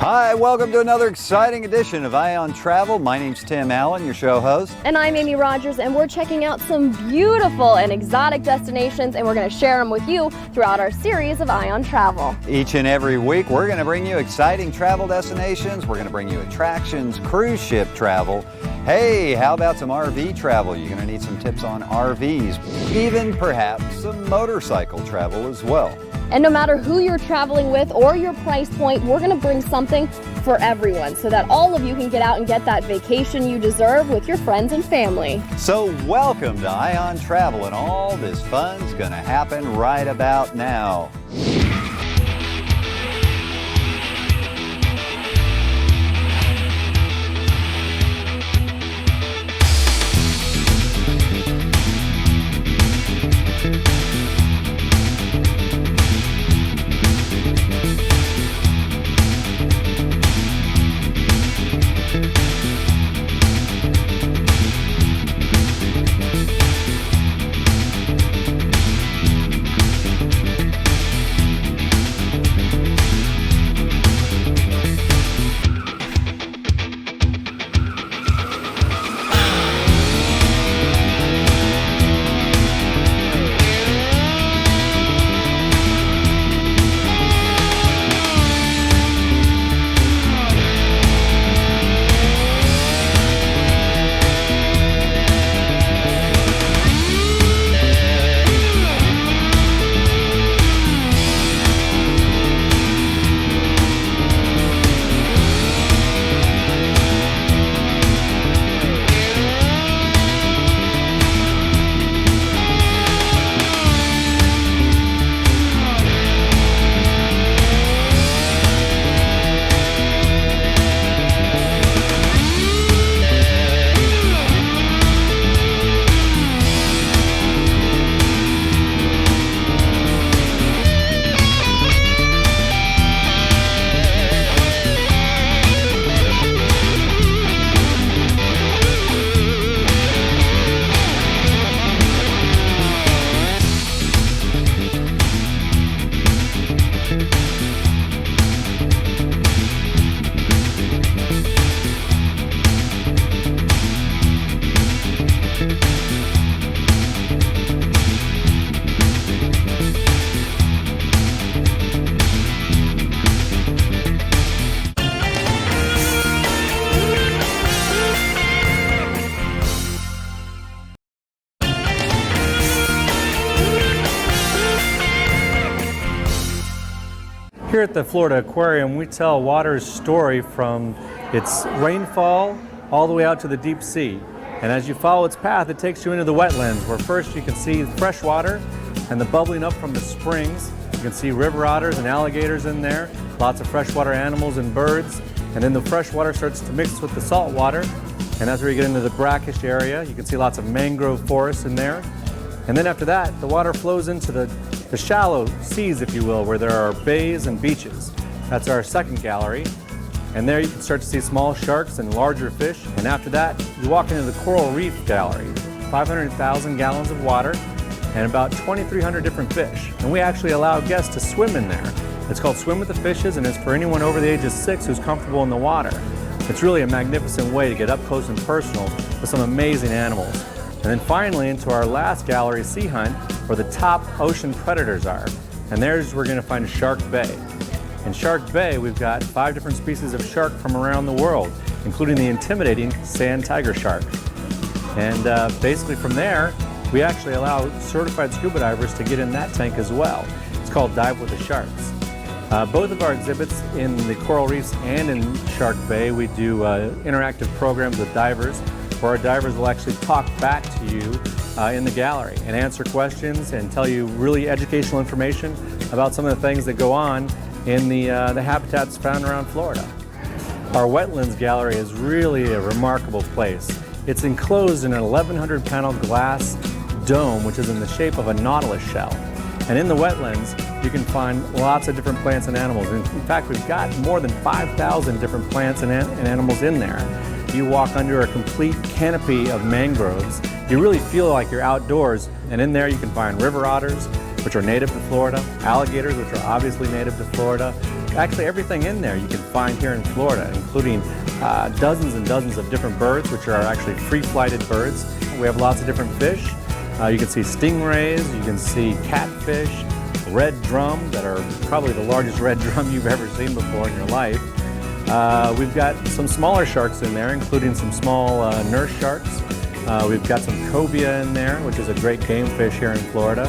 Hi, welcome to another exciting edition of Ion Travel. My name's Tim Allen, your show host. And I'm Amy Rogers, and we're checking out some beautiful and exotic destinations, and we're going to share them with you throughout our series of Ion Travel. Each and every week, we're going to bring you exciting travel destinations. We're going to bring you attractions, cruise ship travel. Hey, how about some RV travel? You're going to need some tips on RVs, even perhaps some motorcycle travel as well. And no matter who you're traveling with or your price point, we're going to bring something for everyone so that all of you can get out and get that vacation you deserve with your friends and family. So welcome to Ion Travel, and all this fun's going to happen right about now. Here at the Florida Aquarium, we tell water's story from its rainfall all the way out to the deep sea. And as you follow its path, it takes you into the wetlands, where first you can see fresh water and the bubbling up from the springs. You can see river otters and alligators in there, lots of freshwater animals and birds. And then the fresh water starts to mix with the salt water. And as we get into the brackish area, you can see lots of mangrove forests in there. And then after that, the water flows into the shallow seas, if you will, where there are bays and beaches. That's our second gallery. And there you can start to see small sharks and larger fish. And after that, you walk into the coral reef gallery. 500,000 gallons of water and about 2,300 different fish. And we actually allow guests to swim in there. It's called Swim with the Fishes, and it's for anyone over the age of 6 who's comfortable in the water. It's really a magnificent way to get up close and personal with some amazing animals. And then finally into our last gallery, Sea Hunt, where the top ocean predators are. And there's where we're going to find Shark Bay. In Shark Bay, we've got 5 different species of shark from around the world, including the intimidating sand tiger shark. And basically from there, we actually allow certified scuba divers to get in that tank as well. It's called Dive with the Sharks. Both of our exhibits in the coral reefs and in Shark Bay, we do interactive programs with divers, where our divers will actually talk back to you in the gallery and answer questions and tell you really educational information about some of the things that go on in the habitats found around Florida. Our wetlands gallery is really a remarkable place. It's enclosed in an 1,100 panel glass dome, which is in the shape of a nautilus shell. And in the wetlands, you can find lots of different plants and animals. In fact, we've got more than 5,000 different plants and animals in there. You walk under a complete canopy of mangroves. You really feel like you're outdoors. And in there you can find river otters, which are native to Florida, alligators, which are obviously native to Florida, actually everything in there you can find here in Florida, including dozens and dozens of different birds, which are actually free-flighted birds. We have lots of different fish. You can see stingrays, you can see catfish, red drum that are probably the largest red drum you've ever seen before in your life. We've got some smaller sharks in there, including some small nurse sharks. We've got some cobia in there, which is a great game fish here in Florida.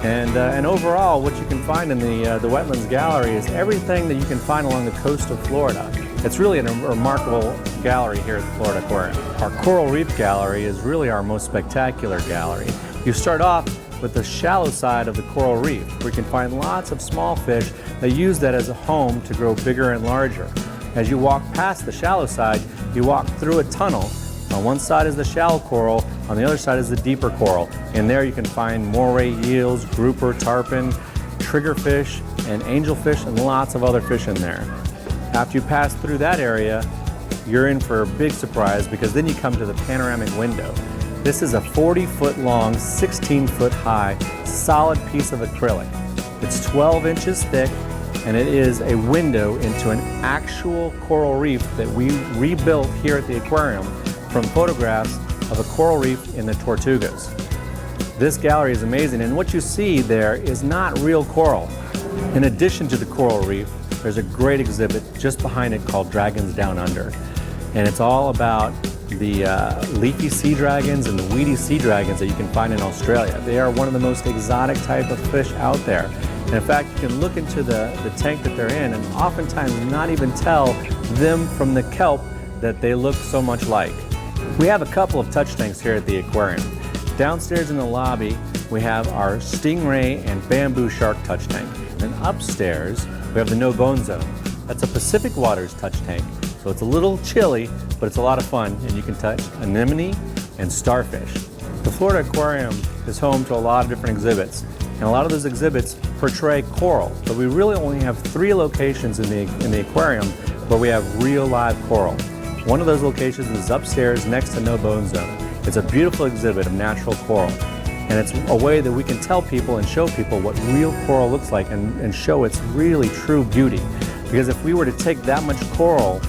And overall, what you can find in the Wetlands Gallery is everything that you can find along the coast of Florida. It's really a remarkable gallery here at the Florida Aquarium. Our Coral Reef Gallery is really our most spectacular gallery. You start off with the shallow side of the coral reef, where you can find lots of small fish that use that as a home to grow bigger and larger. As you walk past the shallow side, you walk through a tunnel. On one side is the shallow coral, on the other side is the deeper coral. And there you can find moray eels, grouper, tarpon, triggerfish, and angelfish, and lots of other fish in there. After you pass through that area, you're in for a big surprise, because then you come to the panoramic window. This is a 40-foot long, 16-foot high, solid piece of acrylic. It's 12 inches thick, and it is a window into an actual coral reef that we rebuilt here at the aquarium from photographs of a coral reef in the Tortugas. This gallery is amazing, and what you see there is not real coral. In addition to the coral reef, there's a great exhibit just behind it called Dragons Down Under. And it's all about the leafy sea dragons and the weedy sea dragons that you can find in Australia. They are one of the most exotic type of fish out there. And in fact, you can look into the tank that they're in and oftentimes not even tell them from the kelp that they look so much like. We have a couple of touch tanks here at the aquarium. Downstairs in the lobby, we have our stingray and bamboo shark touch tank. And upstairs, we have the no bone zone. That's a Pacific Waters touch tank. So it's a little chilly, but it's a lot of fun, and you can touch anemone and starfish. The Florida Aquarium is home to a lot of different exhibits, and a lot of those exhibits portray coral, but we really only have 3 locations in the aquarium where we have real live coral. One of those locations is upstairs next to No Bone Zone. It's a beautiful exhibit of natural coral, and it's a way that we can tell people and show people what real coral looks like and show its really true beauty. Because if we were to take that much coral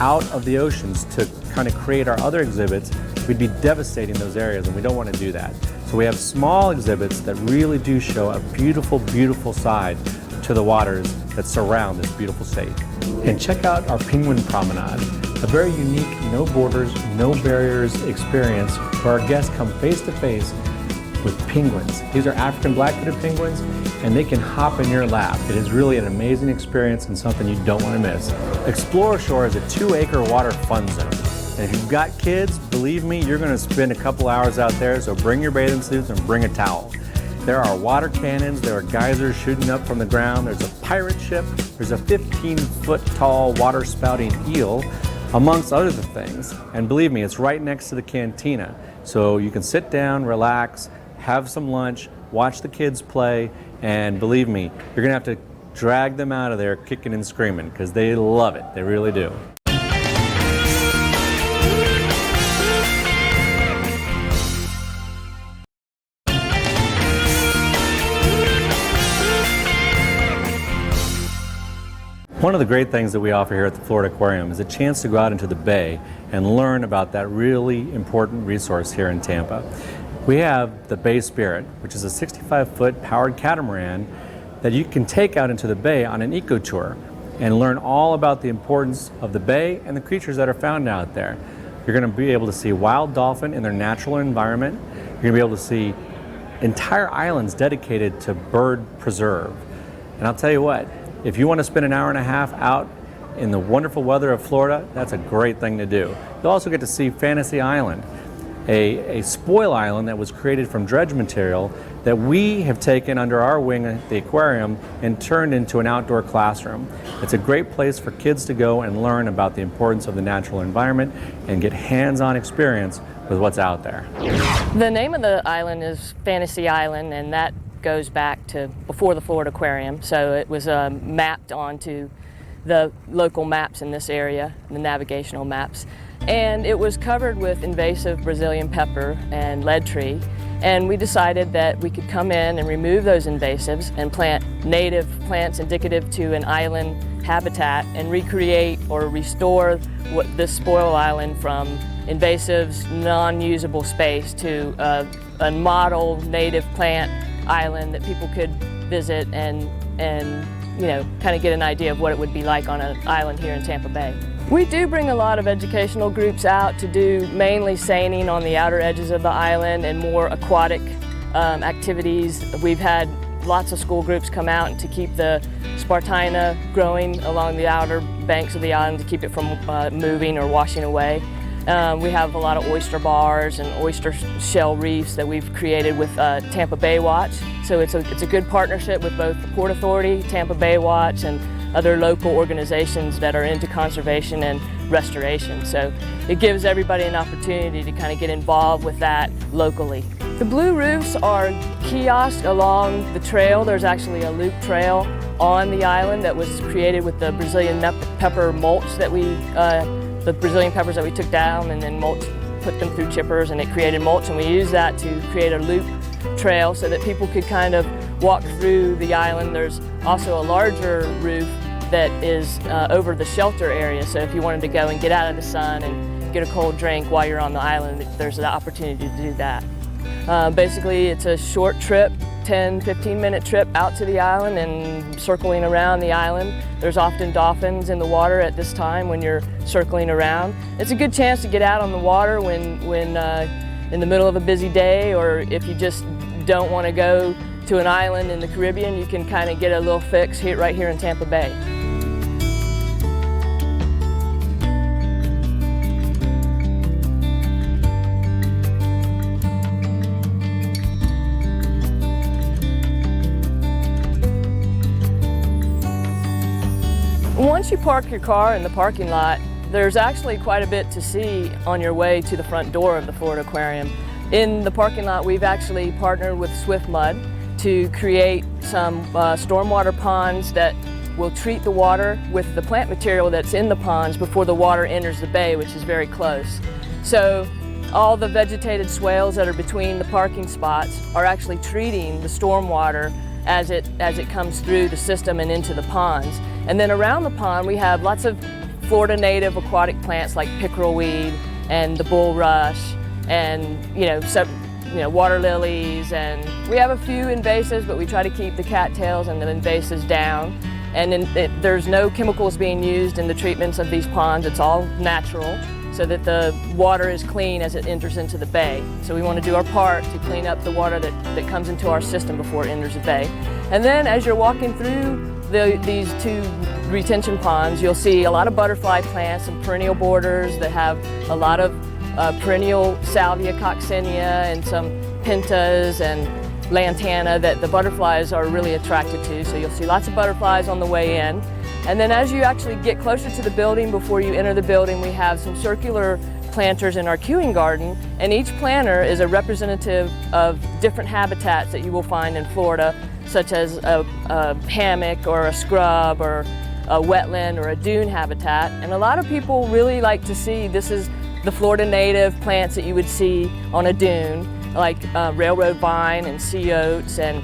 out of the oceans to kind of create our other exhibits, we'd be devastating those areas, and we don't want to do that. So we have small exhibits that really do show a beautiful, beautiful side to the waters that surround this beautiful state. And check out our Penguin Promenade, a very unique, no borders, no barriers experience where our guests come face to face with penguins. These are African black-footed penguins, and they can hop in your lap. It is really an amazing experience and something you don't want to miss. Explorer Shore is a 2-acre water fun zone. And if you've got kids, believe me, you're going to spend a couple hours out there, so bring your bathing suits and bring a towel. There are water cannons, there are geysers shooting up from the ground, there's a pirate ship, there's a 15-foot tall water spouting eel, amongst other things. And believe me, it's right next to the cantina. So you can sit down, relax, have some lunch, watch the kids play, and believe me, you're gonna have to drag them out of there kicking and screaming, because they love it, they really do. One of the great things that we offer here at the Florida Aquarium is a chance to go out into the bay and learn about that really important resource here in Tampa. We have the Bay Spirit, which is a 65-foot powered catamaran that you can take out into the bay on an eco tour and learn all about the importance of the bay and the creatures that are found out there. You're going to be able to see wild dolphin in their natural environment. You're going to be able to see entire islands dedicated to bird preserve. And I'll tell you what, if you want to spend an hour and a half out in the wonderful weather of Florida, that's a great thing to do. You'll also get to see Fantasy Island, a spoil island that was created from dredge material that we have taken under our wing at the aquarium and turned into an outdoor classroom. It's a great place for kids to go and learn about the importance of the natural environment and get hands-on experience with what's out there. The name of the island is Fantasy Island, and that goes back to before the Florida Aquarium. So it was mapped onto the local maps in this area, the navigational maps. And it was covered with invasive Brazilian pepper and lead tree. And we decided that we could come in and remove those invasives and plant native plants indicative to an island habitat and recreate or restore this spoil island from invasives, non-usable space to a model native plant island that people could visit and you know, kind of get an idea of what it would be like on an island here in Tampa Bay. We do bring a lot of educational groups out to do mainly seining on the outer edges of the island and more aquatic activities. We've had lots of school groups come out to keep the Spartina growing along the outer banks of the island to keep it from moving or washing away. We have a lot of oyster bars and oyster shell reefs that we've created with Tampa Bay Watch. So it's a good partnership with both the Port Authority, Tampa Bay Watch, and other local organizations that are into conservation and restoration. So it gives everybody an opportunity to kind of get involved with that locally. The blue roofs are kiosks along the trail. There's actually a loop trail on the island that was created with the Brazilian pepper mulch that the Brazilian peppers that we took down and then put them through chippers, and it created mulch, and we used that to create a loop trail so that people could kind of walk through the island. There's also a larger roof that is over the shelter area, so if you wanted to go and get out of the sun and get a cold drink while you're on the island, there's the opportunity to do that. Basically, it's a short trip, 10-15 minute trip out to the island and circling around the island. There's often dolphins in the water at this time when you're circling around. It's a good chance to get out on the water when in the middle of a busy day, or if you just don't want to go to an island in the Caribbean, you can kind of get a little fix right here in Tampa Bay. Once you park your car in the parking lot, there's actually quite a bit to see on your way to the front door of the Florida Aquarium. In the parking lot, we've actually partnered with Swift Mud to create some stormwater ponds that will treat the water with the plant material that's in the ponds before the water enters the bay, which is very close. So all the vegetated swales that are between the parking spots are actually treating the stormwater as it comes through the system and into the ponds. And then around the pond, we have lots of Florida native aquatic plants like pickerel weed and the bulrush and water lilies, and we have a few invasives, but we try to keep the cattails and the invasives down. And there's no chemicals being used in the treatments of these ponds. It's all natural, so that the water is clean as it enters into the bay. So we want to do our part to clean up the water that comes into our system before it enters the bay. And then as you're walking through these two retention ponds, you'll see a lot of butterfly plants and perennial borders that have a lot of perennial salvia coccinea and some pentas and lantana that the butterflies are really attracted to. So you'll see lots of butterflies on the way in. And then as you actually get closer to the building, before you enter the building, we have some circular planters in our queuing garden, and each planter is a representative of different habitats that you will find in Florida, such as a hammock or a scrub or a wetland or a dune habitat. And a lot of people really like to see, this is the Florida native plants that you would see on a dune, like railroad vine and sea oats and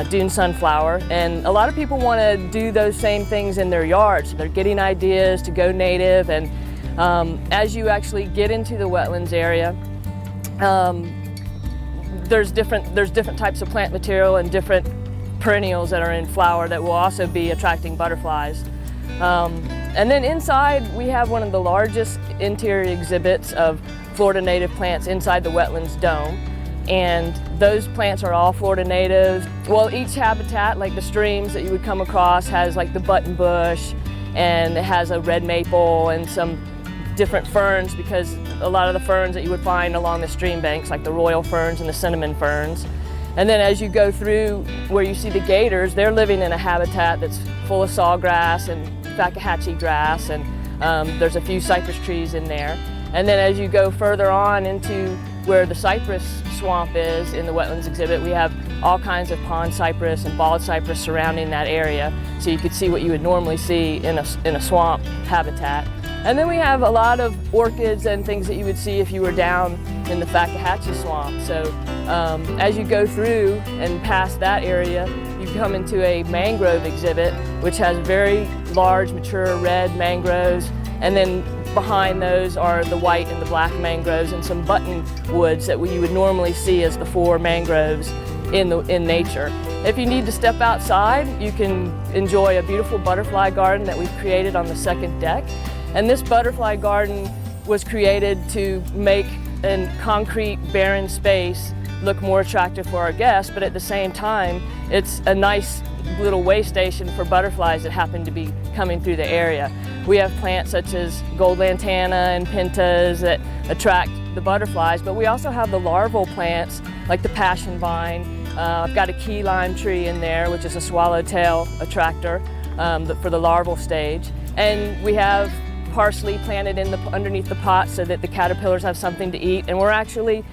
dune sunflower. And a lot of people want to do those same things in their yards. So they're getting ideas to go native, and as you actually get into the wetlands area, there's different types of plant material and different perennials that are in flower that will also be attracting butterflies. And then inside, we have one of the largest interior exhibits of Florida native plants inside the wetlands dome. And those plants are all Florida natives. Well, each habitat, like the streams that you would come across, has like the buttonbush, and it has a red maple and some different ferns, because a lot of the ferns that you would find along the stream banks, like the royal ferns and the cinnamon ferns. And then as you go through where you see the gators, they're living in a habitat that's full of sawgrass and Fakahatchee grass, and there's a few cypress trees in there. And then as you go further on into where the cypress swamp is in the wetlands exhibit, we have all kinds of pond cypress and bald cypress surrounding that area, so you could see what you would normally see in a swamp habitat. And then we have a lot of orchids and things that you would see if you were down in the Fakahatchee swamp. So as you go through and past that area, you come into a mangrove exhibit, which has very large, mature red mangroves, and then behind those are the white and the black mangroves and some buttonwoods that you would normally see as the four mangroves in nature. If you need to step outside, you can enjoy a beautiful butterfly garden that we've created on the second deck. And this butterfly garden was created to make a concrete, barren space look more attractive for our guests, but at the same time, it's a nice little way station for butterflies that happen to be coming through the area. We have plants such as gold lantana and pentas that attract the butterflies, but we also have the larval plants like the passion vine. I've got a key lime tree in there, which is a swallowtail attractor for the larval stage. And we have parsley planted underneath the pot so that the caterpillars have something to eat. And we're actually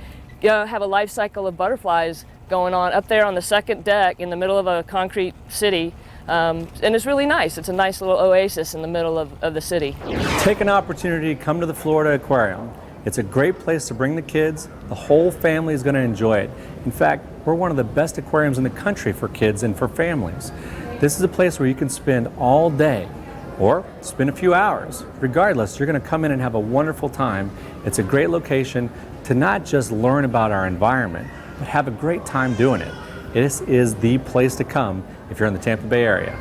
have a life cycle of butterflies going on up there on the second deck in the middle of a concrete city. And it's really nice. It's a nice little oasis in the middle of the city. Take an opportunity to come to the Florida Aquarium. It's a great place to bring the kids. The whole family is going to enjoy it. In fact, we're one of the best aquariums in the country for kids and for families. This is a place where you can spend all day or spend a few hours. Regardless, you're going to come in and have a wonderful time. It's a great location to not just learn about our environment, but have a great time doing it. This is the place to come if you're in the Tampa Bay area.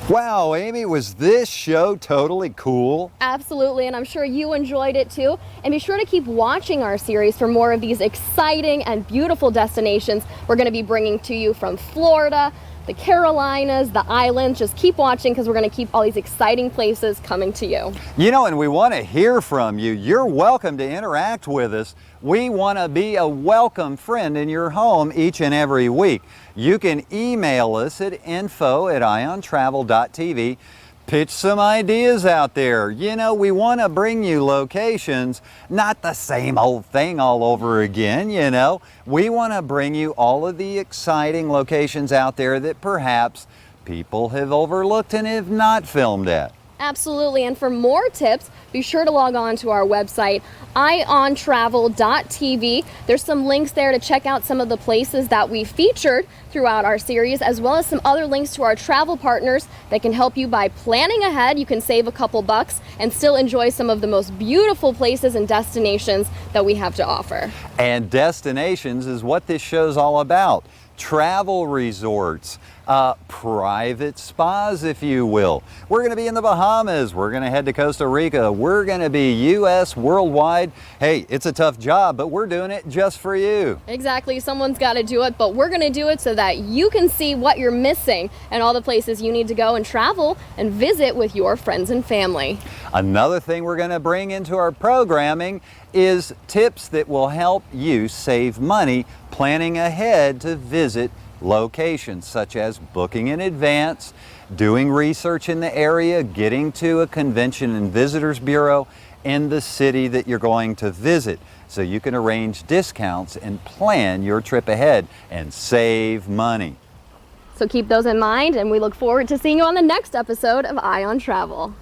Wow, Amy, was this show totally cool? Absolutely, and I'm sure you enjoyed it too. And be sure to keep watching our series for more of these exciting and beautiful destinations we're going to be bringing to you from Florida, the Carolinas, the islands. Just keep watching because we're going to keep all these exciting places coming to you. You know, and we want to hear from you. You're welcome to interact with us. We want to be a welcome friend in your home each and every week. You can email us at info@iontravel.tv. Pitch some ideas out there. You know, we want to bring you locations, not the same old thing all over again, you know. We want to bring you all of the exciting locations out there that perhaps people have overlooked and have not filmed at. Absolutely, and for more tips, be sure to log on to our website, iontravel.tv. There's some links there to check out some of the places that we featured throughout our series, as well as some other links to our travel partners that can help you by planning ahead. You can save a couple bucks and still enjoy some of the most beautiful places and destinations that we have to offer. And destinations is what this show's all about. Travel resorts, private spas, if you will. We're going to be in the Bahamas. We're going to head to Costa Rica. We're going to be U.S. worldwide. Hey, it's a tough job, but we're doing it just for you. Exactly. Someone's got to do it, but we're going to do it so that you can see what you're missing and all the places you need to go and travel and visit with your friends and family. Another thing we're going to bring into our programming is tips that will help you save money planning ahead to visit locations, such as booking in advance, doing research in the area, getting to a convention and visitors bureau in the city that you're going to visit, so you can arrange discounts and plan your trip ahead and save money. So keep those in mind, and we look forward to seeing you on the next episode of Eye on Travel.